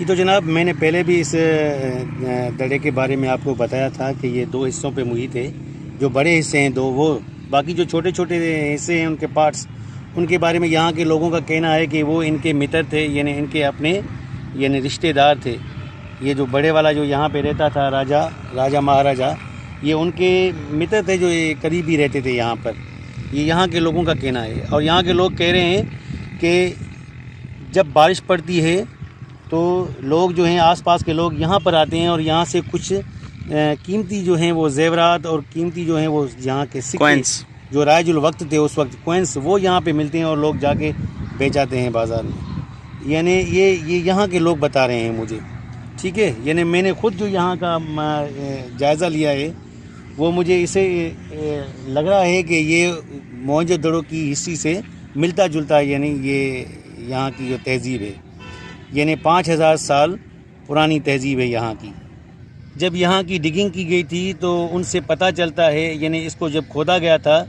جی تو جناب، میں نے پہلے بھی اس درے کے بارے میں آپ کو بتایا تھا کہ یہ 2 حصوں پہ محیط ہے. جو بڑے حصے ہیں 2، وہ باقی جو چھوٹے چھوٹے حصے ہیں ان کے پارٹس، ان کے بارے میں یہاں کے لوگوں کا کہنا ہے کہ وہ ان کے متر تھے، یعنی ان کے اپنے رشتہ دار تھے. یہ جو بڑے والا جو یہاں پہ رہتا تھا راجہ مہاراجہ، یہ ان کے متر تھے جو قریبی رہتے تھے یہاں پر. یہ یہاں کے لوگوں کا کہنا ہے. اور یہاں کے لوگ کہہ رہے ہیں کہ جب بارش پڑتی ہے تو لوگ جو ہیں، آس پاس کے لوگ یہاں پر آتے ہیں اور یہاں سے کچھ قیمتی جو ہیں وہ زیورات اور قیمتی جو ہیں وہ یہاں کے سکے جو رائج الوقت تھے اس وقت، کوئنس، وہ یہاں پہ ملتے ہیں اور لوگ جا کے بیچاتے ہیں بازار میں. یعنی یہ یہاں کے لوگ بتا رہے ہیں مجھے. ٹھیک ہے، یعنی میں نے خود جو یہاں کا جائزہ لیا ہے، وہ مجھے اسے لگ رہا ہے کہ یہ موہنجو دڑو کی ہسٹری سے ملتا جلتا ہے. یعنی یہ یہاں کی جو تہذیب ہے، یعنی 5000 سال پرانی تہذیب ہے یہاں کی. جب یہاں کی ڈگنگ کی گئی تھی تو ان سے پتہ چلتا ہے، یعنی اس کو جب کھودا گیا تھا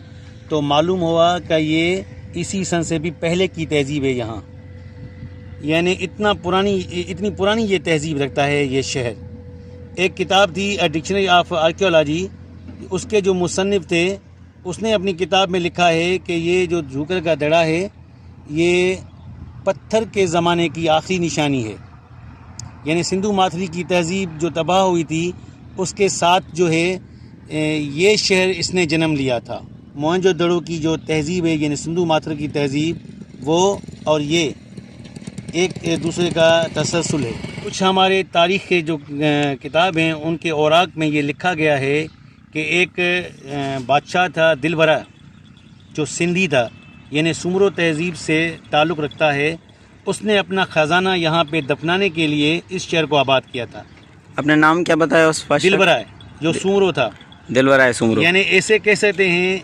تو معلوم ہوا کہ یہ اسی سن سے بھی پہلے کی تہذیب ہے یہاں. یعنی اتنی پرانی یہ تہذیب رکھتا ہے یہ شہر. ایک کتاب تھی ڈکشنری آف آرکیولوجی، اس کے جو مصنف تھے اس نے اپنی کتاب میں لکھا ہے کہ یہ جو جھوکر کا دڑا ہے یہ پتھر کے زمانے کی آخری نشانی ہے. یعنی سندھو ماتھری کی تہذیب جو تباہ ہوئی تھی اس کے ساتھ جو ہے یہ شہر اس نے جنم لیا تھا. موہنجو دڑو کی جو تہذیب ہے، یعنی سندھو ماتھری کی تہذیب، وہ اور یہ ایک دوسرے کا تسلسل ہے. کچھ ہمارے تاریخ کے جو کتاب ہیں ان کے اوراق میں یہ لکھا گیا ہے کہ ایک بادشاہ تھا دلبرا، جو سندھی تھا، یعنی سومرو تہذیب سے تعلق رکھتا ہے. اس نے اپنا خزانہ یہاں پہ دفنانے کے لیے اس شہر کو آباد کیا تھا. اپنے نام کیا بتایا اس بادشاہ؟ دلبرا، جو سومرو تھا. دلبرا سومرو. یعنی ایسے کہہ سکتے ہیں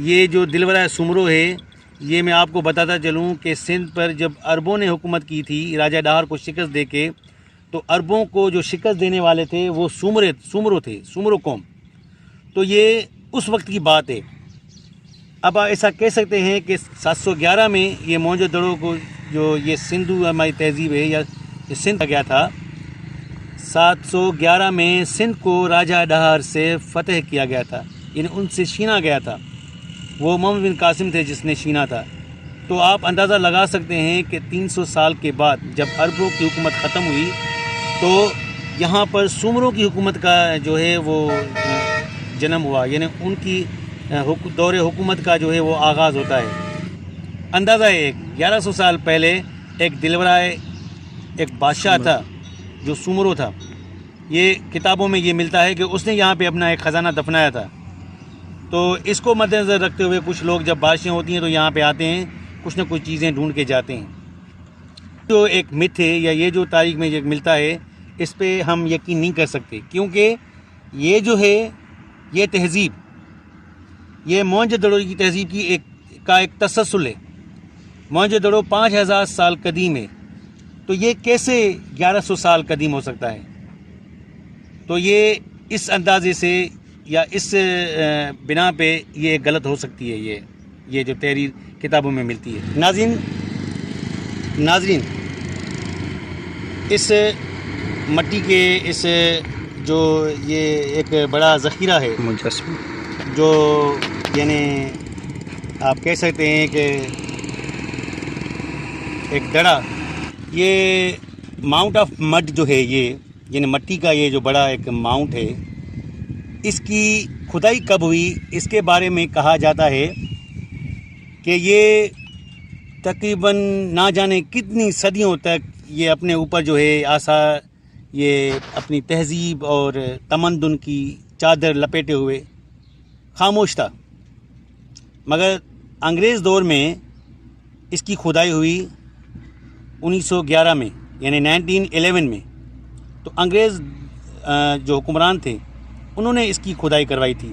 یہ جو دلبرا سومرو ہے، یہ میں آپ کو بتاتا چلوں کہ سندھ پر جب عربوں نے حکومت کی تھی راجہ ڈہار کو شکست دے کے، تو عربوں کو جو شکست دینے والے تھے وہ سومرو تھے، سومرو قوم. تو یہ اس وقت کی بات ہے. اب ایسا کہہ سکتے ہیں کہ 711 میں یہ موہنجو دڑو کو، جو یہ سندھو ہماری تہذیب ہے یا یہ سندھ گیا تھا، 711 میں سندھ کو راجہ ڈہار سے فتح کیا گیا تھا، یعنی ان سے چھینا گیا تھا. وہ محمد بن قاسم تھے جس نے چھینا تھا. تو آپ اندازہ لگا سکتے ہیں کہ 300 سال کے بعد جب عربوں کی حکومت ختم ہوئی تو یہاں پر سومروں کی حکومت کا جو ہے وہ جنم ہوا. یعنی ان کی دور حکومت کا جو ہے وہ آغاز ہوتا ہے. اندازہ ہے 1100 سال پہلے ایک دلبرا ایک بادشاہ تھا جو سومرو تھا. یہ کتابوں میں یہ ملتا ہے کہ اس نے یہاں پہ اپنا ایک خزانہ دفنایا تھا. تو اس کو مد نظر رکھتے ہوئے کچھ لوگ جب بارشیں ہوتی ہیں تو یہاں پہ آتے ہیں، کچھ نہ کچھ چیزیں ڈھونڈ کے جاتے ہیں. جو ایک متھ ہے یا یہ جو تاریخ میں ملتا ہے، اس پہ ہم یقین نہیں کر سکتے، کیونکہ یہ جو ہے یہ تہذیب، یہ موہنجو دڑو کی تہذیب کی ایک تسلسل ہے. موہنجو دڑو 5000 سال قدیم ہے، تو یہ کیسے 1100 سال قدیم ہو سکتا ہے؟ تو یہ اس اندازے سے یا اس بنا پہ یہ غلط ہو سکتی ہے یہ جو تحریر کتابوں میں ملتی ہے. ناظرین، اس مٹی کے اس جو یہ ایک بڑا ذخیرہ ہے جو یعنی آپ کہہ سکتے ہیں کہ ایک دڑا، یہ ماؤنٹ آف مڈ جو ہے، یہ یعنی مٹی کا یہ جو بڑا ایک ماؤنٹ ہے، اس کی کھدائی کب ہوئی اس کے بارے میں کہا جاتا ہے کہ یہ تقریباً نہ جانے کتنی صدیوں تک یہ اپنے اوپر جو ہے یہ اپنی تہذیب اور تمدن کی چادر لپیٹے ہوئے خاموش تھا. مگر انگریز دور میں اس کی کھدائی ہوئی 1911 میں، یعنی 1911 میں. تو انگریز جو حکمران تھے انہوں نے اس کی کھدائی کروائی تھی.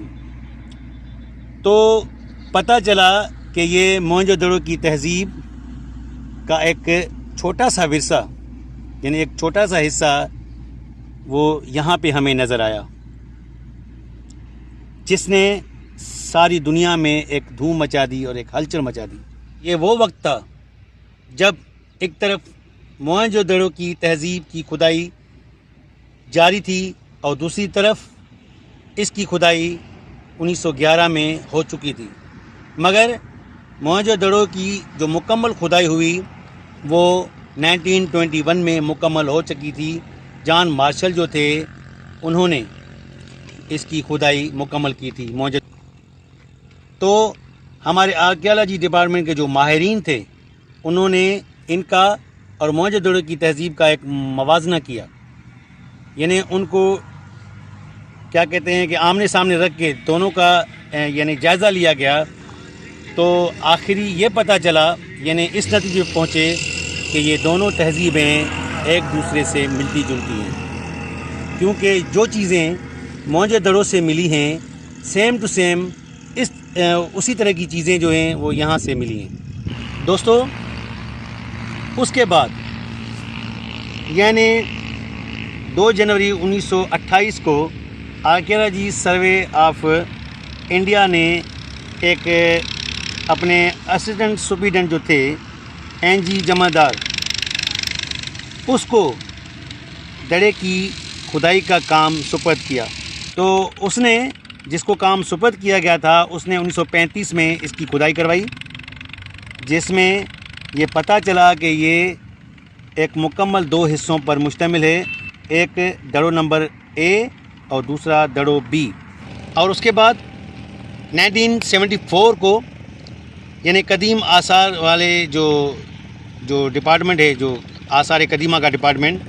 تو پتہ چلا کہ یہ موہنجو دڑو کی تہذیب کا ایک چھوٹا سا ورثہ، یعنی ایک چھوٹا سا حصہ وہ یہاں پہ ہمیں نظر آیا، جس نے ساری دنیا میں ایک دھوم مچا دی اور ایک ہلچل مچا دی. یہ وہ وقت تھا جب ایک طرف موہنجو دڑو کی تہذیب کی کھدائی جاری تھی اور دوسری طرف اس کی کھدائی 1911 میں ہو چکی تھی، مگر موہنجو دڑو کی جو مکمل کھدائی ہوئی وہ 1921 میں مکمل ہو چکی تھی۔ جان مارشل جو تھے انہوں نے اس کی کھدائی مکمل کی تھی موہنجو۔ تو ہمارے آرکیالوجی ڈپارٹمنٹ کے جو ماہرین تھے انہوں نے ان کا اور موہنجو دڑو کی تہذیب کا ایک موازنہ کیا، یعنی ان کو کیا کہتے ہیں کہ آمنے سامنے رکھ کے دونوں کا یعنی جائزہ لیا گیا، تو آخری یہ پتہ چلا، یعنی اس نتیجے پہ پہنچے کہ یہ دونوں تہذیبیں ایک دوسرے سے ملتی جلتی ہیں، کیونکہ جو چیزیں موہنجو دڑو سے ملی ہیں سیم ٹو سیم اسی طرح کی چیزیں جو ہیں وہ یہاں سے ملی ہیں۔ دوستو، اس کے بعد یعنی 2 جنوری 1928 کو آرکیالوجی سروے آف انڈیا نے ایک اپنے اسسٹنٹ سپرنٹینڈنٹ جو تھے این جی جمعدار، اس کو دڑے کی کھدائی کا کام سپرد کیا۔ تو اس نے جس کو کام سپرد کیا گیا تھا اس نے 1935 میں اس کی کھدائی کروائی، جس میں یہ پتہ چلا کہ یہ ایک مکمل 2 حصوں پر مشتمل ہے، ایک دڑو نمبر اے اور دوسرا دڑو بی۔ اور اس کے بعد 1974 کو یعنی قدیم آثار والے جو ڈپارٹمنٹ ہے، جو آثار قدیمہ کا ڈپارٹمنٹ،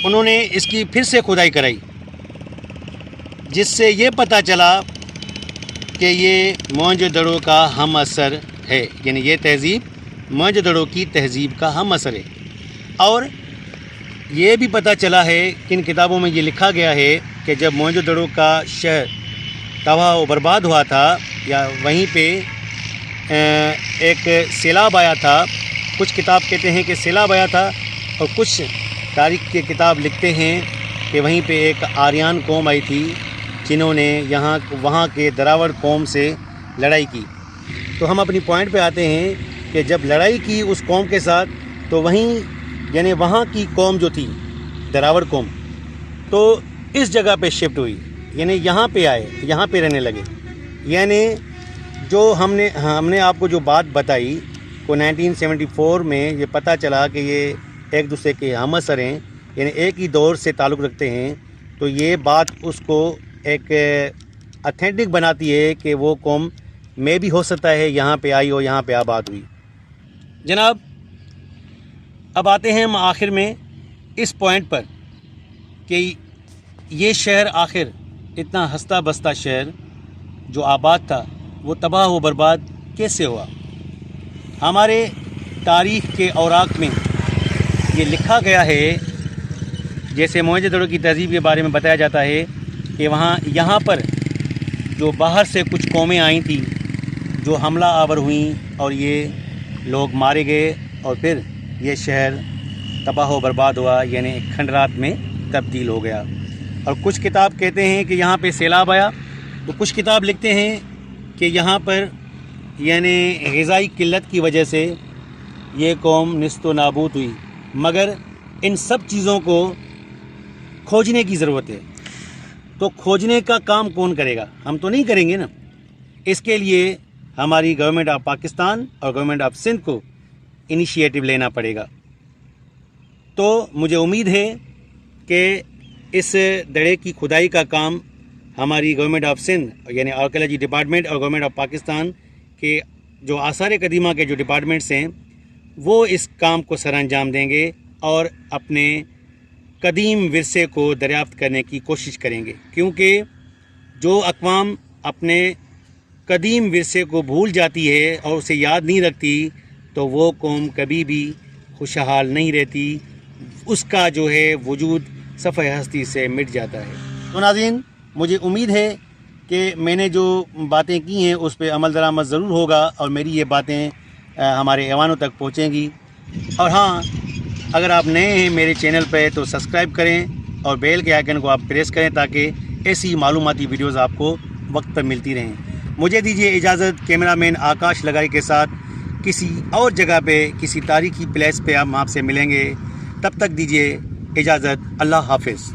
انہوں نے اس کی پھر سے کھدائی کرائی، جس سے یہ پتہ چلا کہ یہ موہنجو دڑو کا ہم اثر ہے، یعنی یہ تہذیب موہنجو دڑو کی تہذیب کا ہم اثر ہے۔ اور یہ بھی پتہ چلا ہے کہ ان کتابوں میں یہ لکھا گیا ہے کہ جب موہنجو دڑو کا شہر تباہ و برباد ہوا تھا یا وہیں پہ ایک سیلاب آیا تھا، کچھ کتاب کہتے ہیں کہ سیلاب آیا تھا اور کچھ تاریخ کے کتاب لکھتے ہیں کہ وہیں پہ ایک آریان قوم آئی تھی جنہوں نے وہاں کے دراوڑ قوم سے لڑائی کی۔ تو ہم اپنی پوائنٹ پہ آتے ہیں کہ جب لڑائی کی اس قوم کے ساتھ تو وہیں یعنی وہاں کی قوم جو تھی دراوڑ قوم، تو اس جگہ پہ شفٹ ہوئی، یعنی یہاں پہ آئے، یہاں پہ رہنے لگے۔ یعنی جو ہم نے آپ کو جو بات بتائی کو 1974 میں یہ پتہ چلا کہ یہ ایک دوسرے کے ہم اثر ہیں، یعنی ایک ہی دور سے تعلق رکھتے ہیں، تو یہ بات اس کو ایک اتھینٹک بناتی ہے کہ وہ قوم میں بھی ہو سکتا ہے یہاں پہ آئی ہو، یہاں پہ آباد ہوئی۔ جناب، اب آتے ہیں ہم آخر میں اس پوائنٹ پر کہ یہ شہر آخر اتنا ہستہ بستہ شہر جو آباد تھا وہ تباہ و برباد کیسے ہوا؟ ہمارے تاریخ کے اوراق میں یہ لکھا گیا ہے، جیسے موہنجو دڑو کی تہذیب کے بارے میں بتایا جاتا ہے کہ یہاں پر جو باہر سے کچھ قومیں آئی تھیں جو حملہ آور ہوئیں اور یہ لوگ مارے گئے اور پھر یہ شہر تباہ و برباد ہوا، یعنی ایک کھنڈرات میں تبدیل ہو گیا۔ اور کچھ کتاب کہتے ہیں کہ یہاں پہ سیلاب آیا، تو کچھ کتاب لکھتے ہیں کہ یہاں پر یعنی غذائی قلت کی وجہ سے یہ قوم نیست و نابود ہوئی۔ مگر ان سب چیزوں کو کھوجنے کی ضرورت ہے، تو کھوجنے کا کام کون کرے گا؟ ہم تو نہیں کریں گے نا۔ اس کے لیے ہماری گورنمنٹ آف پاکستان اور گورنمنٹ آف سندھ کو انیشیٹو لینا پڑے گا۔ تو مجھے امید ہے کہ اس دڑے کی کھدائی کا کام ہماری گورنمنٹ آف سندھ یعنی آرکیالوجی ڈپارٹمنٹ اور گورنمنٹ آف پاکستان کے جو آثار قدیمہ کے جو ڈپارٹمنٹس ہیں وہ اس کام کو سر انجام دیں گے اور اپنے قدیم ورثے کو دریافت کرنے کی کوشش کریں گے، کیونکہ جو اقوام اپنے قدیم ورثے کو بھول جاتی ہے اور اسے یاد نہیں رکھتی تو وہ قوم کبھی بھی خوشحال نہیں رہتی، اس کا جو ہے وجود صفحہ ہستی سے مٹ جاتا ہے۔ تو ناظرین، مجھے امید ہے کہ میں نے جو باتیں کی ہیں اس پہ عمل درآمد ضرور ہوگا اور میری یہ باتیں ہمارے ایوانوں تک پہنچیں گی۔ اور ہاں، اگر آپ نئے ہیں میرے چینل پہ تو سبسکرائب کریں اور بیل کے آئیکن کو آپ پریس کریں تاکہ ایسی معلوماتی ویڈیوز آپ کو وقت پر ملتی رہیں۔ مجھے دیجیے اجازت، کیمرہ مین آکاش لگائی کے ساتھ کسی اور جگہ پہ کسی تاریخی پلیس پہ ہم آپ سے ملیں گے۔ تب تک دیجیے اجازت. اللہ حافظ.